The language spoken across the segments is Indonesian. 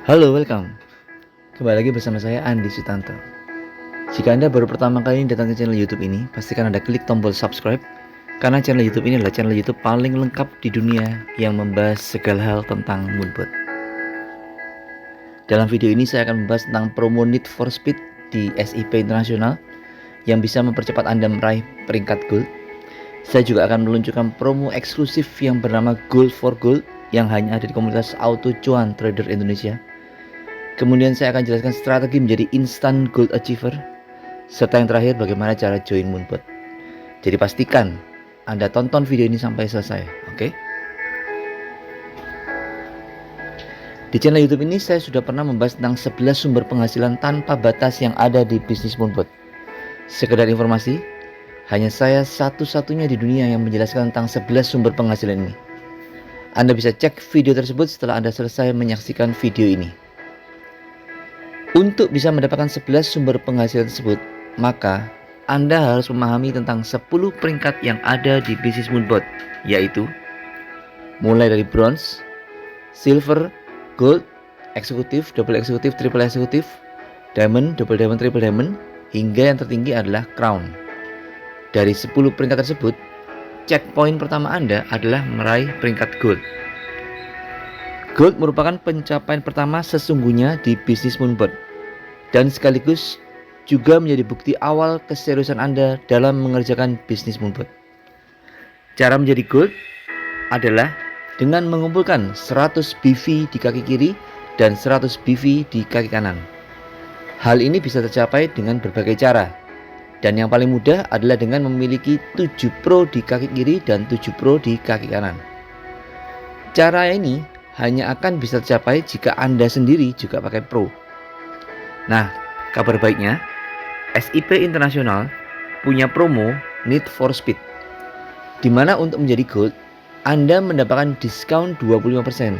Halo, welcome. Kembali lagi bersama saya Andi Sutanto. Jika Anda baru pertama kali datang ke channel YouTube ini, pastikan Anda klik tombol subscribe karena channel YouTube ini adalah channel YouTube paling lengkap di dunia yang membahas segala hal tentang Moonbot. Dalam video ini saya akan membahas tentang promo Need for Speed di SIP Internasional yang bisa mempercepat Anda meraih peringkat Gold. Saya juga akan meluncurkan promo eksklusif yang bernama Gold for Gold yang hanya ada di komunitas Auto Cuan Trader Indonesia. Kemudian saya akan jelaskan strategi menjadi instant gold achiever, serta yang terakhir bagaimana cara join Moonbot. Jadi pastikan Anda tonton video ini sampai selesai, oke? Di channel YouTube ini saya sudah pernah membahas tentang 11 sumber penghasilan tanpa batas yang ada di bisnis Moonbot. Sekedar informasi, hanya saya satu-satunya di dunia yang menjelaskan tentang 11 sumber penghasilan ini. Anda bisa cek video tersebut setelah Anda selesai menyaksikan video ini. Untuk bisa mendapatkan 11 sumber penghasilan tersebut, maka Anda harus memahami tentang 10 peringkat yang ada di bisnis Moonbot, yaitu mulai dari bronze, silver, gold, eksekutif, double eksekutif, triple eksekutif, diamond, double diamond, triple diamond, hingga yang tertinggi adalah crown. Dari 10 peringkat tersebut, checkpoint pertama Anda adalah meraih peringkat gold. Gold merupakan pencapaian pertama sesungguhnya di bisnis Moonbot dan sekaligus juga menjadi bukti awal keseriusan Anda dalam mengerjakan bisnis Moonbot. Cara menjadi gold adalah dengan mengumpulkan 100 BV di kaki kiri dan 100 BV di kaki kanan. Hal ini bisa tercapai dengan berbagai cara, dan yang paling mudah adalah dengan memiliki 7 pro di kaki kiri dan 7 pro di kaki kanan. Cara ini hanya akan bisa tercapai jika Anda sendiri juga pakai pro. Nah, kabar baiknya, SIP Internasional punya promo Need for Speed, di mana untuk menjadi gold, Anda mendapatkan diskon 25%,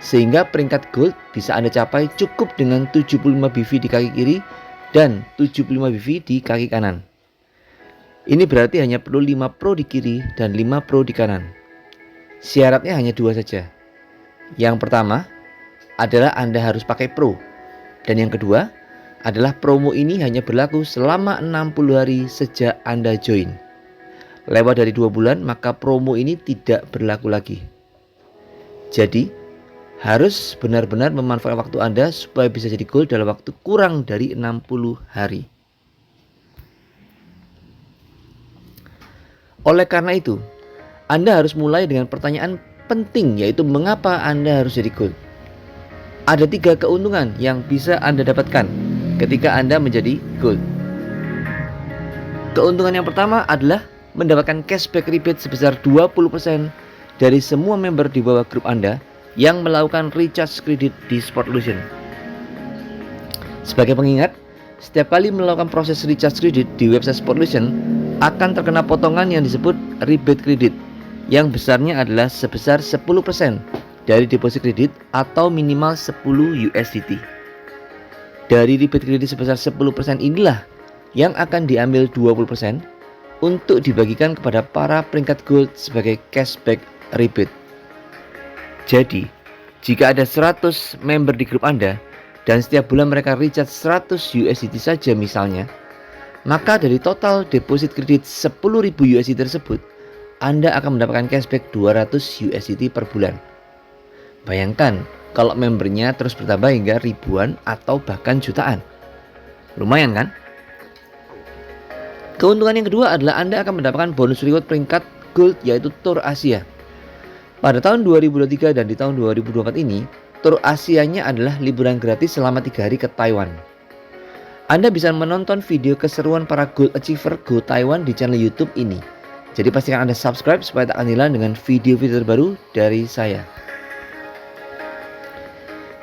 sehingga peringkat gold bisa Anda capai cukup dengan 75 BV di kaki kiri dan 75 BV di kaki kanan. Ini berarti hanya perlu 5 pro di kiri dan 5 pro di kanan. Syaratnya hanya 2 saja. Yang pertama adalah Anda harus pakai pro, dan yang kedua adalah promo ini hanya berlaku selama 60 hari sejak Anda join. Lewat dari 2 bulan maka promo ini tidak berlaku lagi. Jadi harus benar-benar memanfaatkan waktu Anda supaya bisa jadi gold dalam waktu kurang dari 60 hari. Oleh karena itu, Anda harus mulai dengan pertanyaan penting, yaitu mengapa Anda harus jadi gold. Ada 3 keuntungan yang bisa Anda dapatkan ketika Anda menjadi gold. Keuntungan yang pertama adalah mendapatkan cashback rebate sebesar 20% dari semua member di bawah grup Anda yang melakukan recharge kredit di Sportlution. Sebagai pengingat, setiap kali melakukan proses recharge kredit di website Sportlution akan terkena potongan yang disebut rebate kredit, yang besarnya adalah sebesar 10% dari deposit kredit atau minimal 10 USDT. Dari rebate kredit sebesar 10% inilah yang akan diambil 20% untuk dibagikan kepada para peringkat gold sebagai cashback rebate. Jadi, jika ada 100 member di grup Anda dan setiap bulan mereka recharge 100 USDT saja misalnya, maka dari total deposit kredit 10.000 USDT tersebut, Anda akan mendapatkan cashback 200 USDT per bulan. Bayangkan kalau membernya terus bertambah hingga ribuan atau bahkan jutaan. Lumayan kan? Keuntungan yang kedua adalah Anda akan mendapatkan bonus reward peringkat gold, yaitu Tour Asia. Pada tahun 2023 dan di tahun 2024 ini, Tour Asianya adalah liburan gratis selama 3 hari ke Taiwan. Anda bisa menonton video keseruan para gold achiever Go Taiwan di channel YouTube ini. Jadi pastikan Anda subscribe supaya tak ketinggalan dengan video-video terbaru dari saya.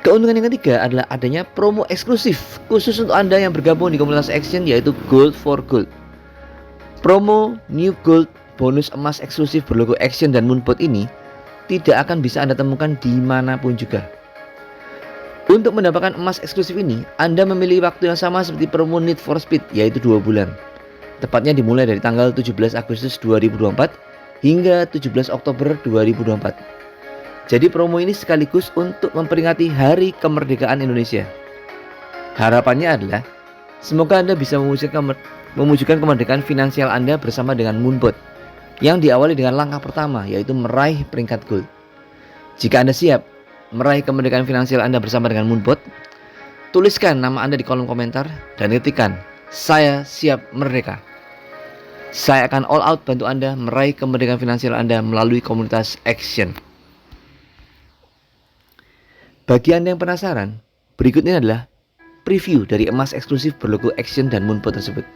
Keuntungan yang ketiga adalah adanya promo eksklusif khusus untuk Anda yang bergabung di komunitas Action, yaitu Gold for Gold. Promo New Gold bonus emas eksklusif berlogo Action dan Moonbot ini tidak akan bisa Anda temukan dimanapun juga. Untuk mendapatkan emas eksklusif ini, Anda memilih waktu yang sama seperti promo Need for Speed, yaitu 2 bulan. Tepatnya dimulai dari tanggal 17 Agustus 2024 hingga 17 Oktober 2024. Jadi promo ini sekaligus untuk memperingati Hari Kemerdekaan Indonesia. Harapannya adalah semoga Anda bisa mewujudkan kemerdekaan finansial Anda bersama dengan Moonbot yang diawali dengan langkah pertama, yaitu meraih peringkat gold. Jika Anda siap meraih kemerdekaan finansial Anda bersama dengan Moonbot, tuliskan nama Anda di kolom komentar dan ketikkan, "Saya siap merdeka." Saya akan all out bantu Anda meraih kemerdekaan finansial Anda melalui komunitas Action. Bagi Anda yang penasaran, berikut ini adalah preview dari emas eksklusif berlogo Action dan Moonbot tersebut.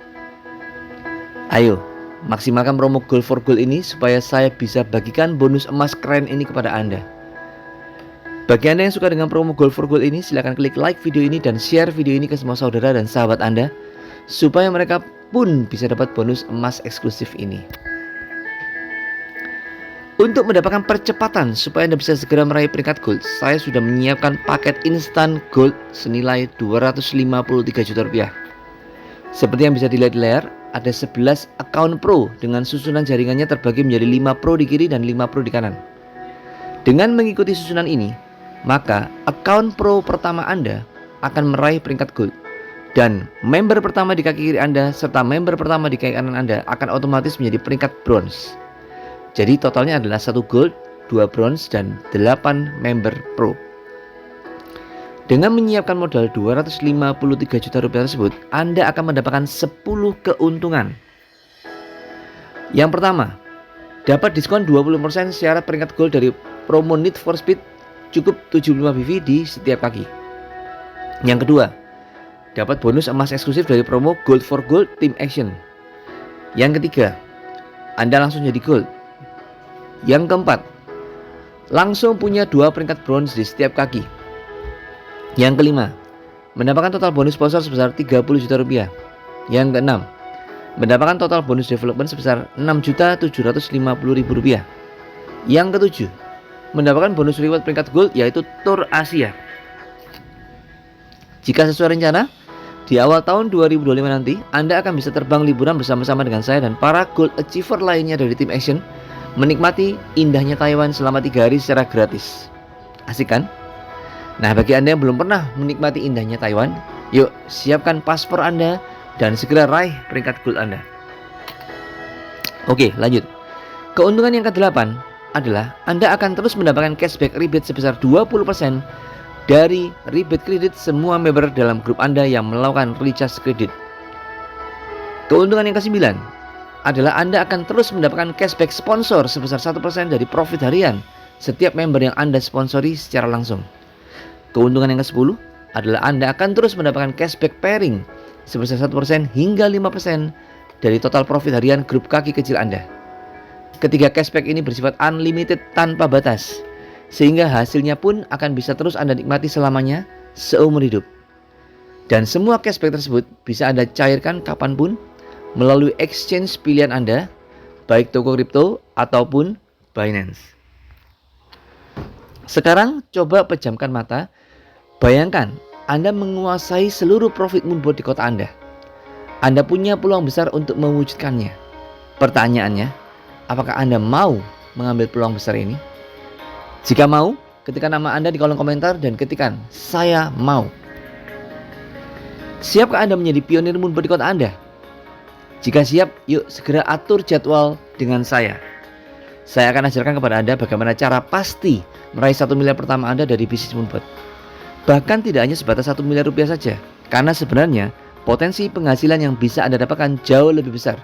Ayo, maksimalkan promo Gold for Gold ini supaya saya bisa bagikan bonus emas keren ini kepada Anda. Bagi Anda yang suka dengan promo Gold for Gold ini, silahkan klik like video ini dan share video ini ke semua saudara dan sahabat Anda, supaya mereka pun bisa dapat bonus emas eksklusif ini. Untuk mendapatkan percepatan supaya Anda bisa segera meraih peringkat gold, saya sudah menyiapkan paket instan gold senilai 253 juta rupiah. Seperti yang bisa dilihat di layar, ada 11 account pro dengan susunan jaringannya terbagi menjadi 5 pro di kiri dan 5 pro di kanan. Dengan mengikuti susunan ini, maka account pro pertama Anda akan meraih peringkat gold, dan member pertama di kaki kiri Anda serta member pertama di kaki kanan Anda akan otomatis menjadi peringkat bronze. Jadi totalnya adalah 1 gold, 2 bronze, dan 8 member pro. Dengan menyiapkan modal 253 juta rupiah tersebut, Anda akan mendapatkan 10 keuntungan. Yang pertama, dapat diskon 20% syarat peringkat gold dari promo Need for Speed cukup 75 BV di setiap kaki. Yang kedua, dapat bonus emas eksklusif dari promo Gold for Gold Team Action. Yang ketiga, Anda langsung jadi gold. Yang keempat, langsung punya 2 peringkat bronze di setiap kaki. Yang kelima, mendapatkan total bonus sponsor sebesar 30 juta rupiah. Yang keenam, mendapatkan total bonus development sebesar 6.750.000 rupiah. Yang ketujuh, mendapatkan bonus reward peringkat gold yaitu Tour Asia. Jika sesuai rencana, di awal tahun 2025 nanti, Anda akan bisa terbang liburan bersama-sama dengan saya dan para gold achiever lainnya dari Team Action, menikmati indahnya Taiwan selama 3 hari secara gratis. Asik kan? Nah, bagi Anda yang belum pernah menikmati indahnya Taiwan, yuk siapkan paspor Anda dan segera raih peringkat gold Anda. Oke, lanjut. Keuntungan yang ke-8 adalah Anda akan terus mendapatkan cashback rebate sebesar 20% dari rebate kredit semua member dalam grup Anda yang melakukan recharge kredit. Keuntungan yang ke-9 adalah Anda akan terus mendapatkan cashback sponsor sebesar 1% dari profit harian setiap member yang Anda sponsori secara langsung. Keuntungan yang ke-10 adalah Anda akan terus mendapatkan cashback pairing sebesar 1% hingga 5% dari total profit harian grup kaki kecil Anda. Ketiga cashback ini bersifat unlimited tanpa batas, sehingga hasilnya pun akan bisa terus Anda nikmati selamanya seumur hidup. Dan semua cashback tersebut bisa Anda cairkan kapanpun melalui exchange pilihan Anda, baik toko kripto ataupun Binance. Sekarang coba pejamkan mata. Bayangkan Anda menguasai seluruh profit Moonbot di kota Anda. Anda punya peluang besar untuk mewujudkannya. Pertanyaannya, apakah Anda mau mengambil peluang besar ini? Jika mau, ketikkan nama Anda di kolom komentar dan ketikkan, "Saya mau." Siapkah Anda menjadi pionir Moonbot di kota Anda? Jika siap, yuk segera atur jadwal dengan saya. Saya akan ajarkan kepada Anda bagaimana cara pasti meraih 1 miliar pertama Anda dari bisnis Moonbot. Bahkan tidak hanya sebatas 1 miliar rupiah saja, karena sebenarnya potensi penghasilan yang bisa Anda dapatkan jauh lebih besar.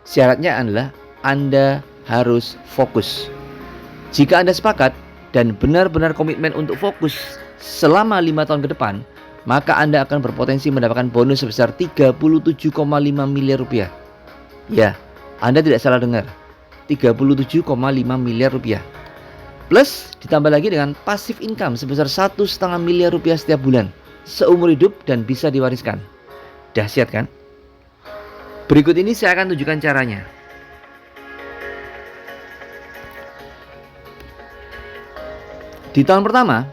Syaratnya adalah Anda harus fokus. Jika Anda sepakat dan benar-benar komitmen untuk fokus selama 5 tahun ke depan, maka Anda akan berpotensi mendapatkan bonus sebesar 37,5 miliar rupiah. Ya, Anda tidak salah dengar, 37,5 miliar rupiah. Plus ditambah lagi dengan passive income sebesar 1,5 miliar rupiah setiap bulan, seumur hidup dan bisa diwariskan. Dahsyat kan? Berikut ini saya akan tunjukkan caranya. Di tahun pertama,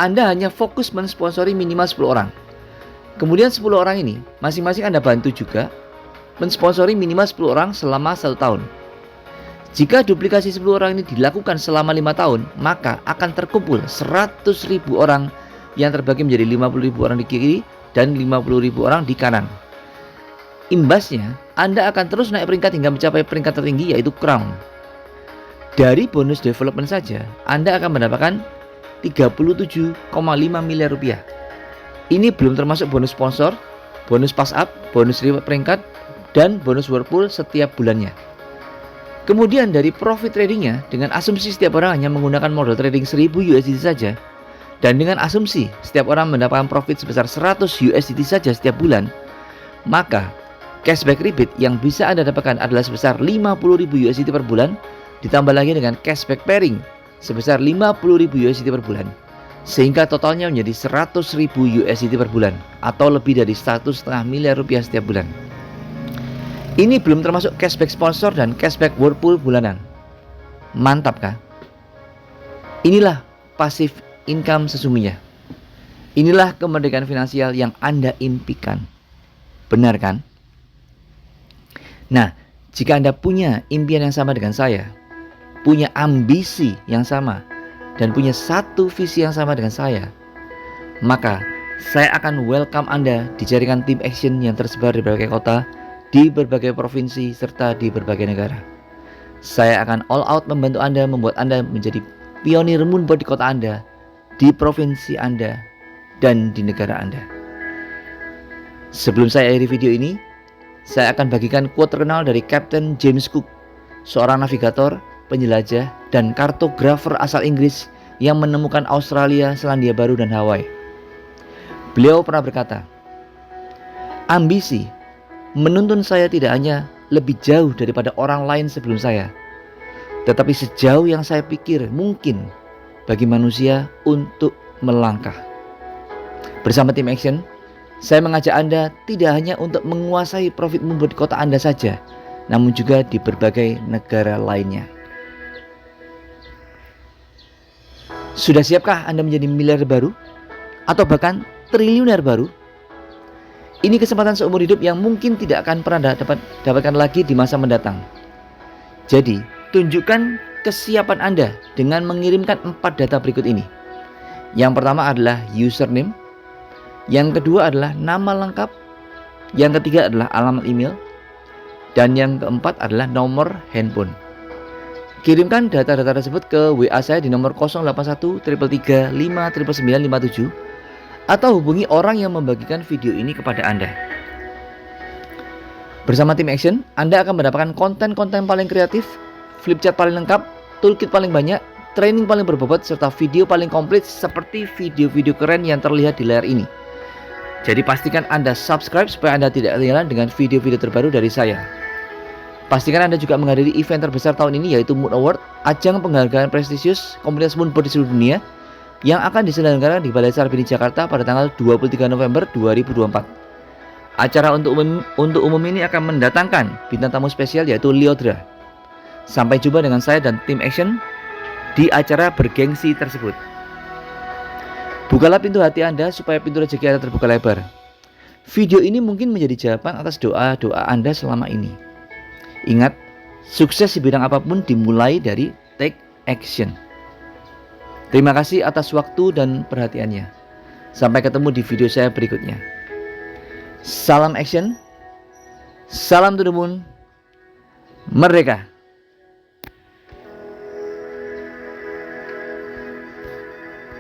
Anda hanya fokus mensponsori minimal 10 orang. Kemudian 10 orang ini masing-masing Anda bantu juga mensponsori minimal 10 orang selama 1 tahun. Jika duplikasi 10 orang ini dilakukan selama 5 tahun, maka akan terkumpul 100.000 orang yang terbagi menjadi 50.000 orang di kiri dan 50.000 orang di kanan. Imbasnya, Anda akan terus naik peringkat hingga mencapai peringkat tertinggi, yaitu Crown. Dari bonus development saja, Anda akan mendapatkan 37,5 miliar rupiah. Ini belum termasuk bonus sponsor, bonus pass up, bonus reward peringkat, dan bonus whirlpool setiap bulannya. Kemudian dari profit tradingnya, dengan asumsi setiap orang hanya menggunakan modal trading 1000 USDT saja, dan dengan asumsi setiap orang mendapatkan profit sebesar 100 USDT saja setiap bulan, maka cashback rebate yang bisa Anda dapatkan adalah sebesar 50.000 USDT per bulan, ditambah lagi dengan cashback pairing sebesar 50.000 USDT per bulan, sehingga totalnya menjadi 100.000 USDT per bulan, atau lebih dari 1,5 miliar rupiah setiap bulan. Ini belum termasuk cashback sponsor dan cashback whirlpool bulanan. Mantap kah? Inilah passive income sesungguhnya. Inilah kemerdekaan finansial yang Anda impikan. Benar kan? Nah, jika Anda punya impian yang sama dengan saya, punya ambisi yang sama, dan punya satu visi yang sama dengan saya, maka saya akan welcome Anda di jaringan Team Action yang tersebar di berbagai kota, di berbagai provinsi, serta di berbagai negara. Saya akan all out membantu Anda, membuat Anda menjadi pionir moonboard di kota Anda, di provinsi Anda, dan di negara Anda. Sebelum saya akhiri video ini, saya akan bagikan quote terkenal dari Captain James Cook, seorang navigator, penjelajah, dan kartografer asal Inggris yang menemukan Australia, Selandia Baru, dan Hawaii. Beliau pernah berkata, "Ambisi menuntun saya tidak hanya lebih jauh daripada orang lain sebelum saya, tetapi sejauh yang saya pikir mungkin bagi manusia untuk melangkah." Bersama Team Action, saya mengajak Anda tidak hanya untuk menguasai profit moonboard di kota Anda saja, namun juga di berbagai negara lainnya. Sudah siapkah Anda menjadi miliarder baru? Atau bahkan triliuner baru? Ini kesempatan seumur hidup yang mungkin tidak akan pernah dapatkan lagi di masa mendatang. Jadi, tunjukkan kesiapan Anda dengan mengirimkan 4 data berikut ini. Yang pertama adalah username, yang kedua adalah nama lengkap, yang ketiga adalah alamat email, dan yang keempat adalah nomor handphone. Kirimkan data-data tersebut ke WA saya di nomor 081 333 59957 atau hubungi orang yang membagikan video ini kepada Anda. Bersama Team Action, Anda akan mendapatkan konten-konten paling kreatif, flip chart paling lengkap, toolkit paling banyak, training paling berbobot, serta video paling komplit seperti video-video keren yang terlihat di layar ini. Jadi pastikan Anda subscribe supaya Anda tidak ketinggalan dengan video-video terbaru dari saya. Pastikan Anda juga menghadiri event terbesar tahun ini, yaitu Moon Award, ajang penghargaan prestisius komunitas moonboard di seluruh dunia yang akan diselenggarakan di Balai Sarbini Jakarta pada tanggal 23 November 2024. Acara untuk umum ini akan mendatangkan bintang tamu spesial, yaitu Lyodra. Sampai jumpa dengan saya dan Team Action di acara bergengsi tersebut. Bukalah pintu hati Anda supaya pintu rezeki Anda terbuka lebar. Video ini mungkin menjadi jawaban atas doa-doa Anda selama ini. Ingat, sukses di bidang apapun dimulai dari take action. Terima kasih atas waktu dan perhatiannya. Sampai ketemu di video saya berikutnya. Salam action, salam to the moon, merdeka.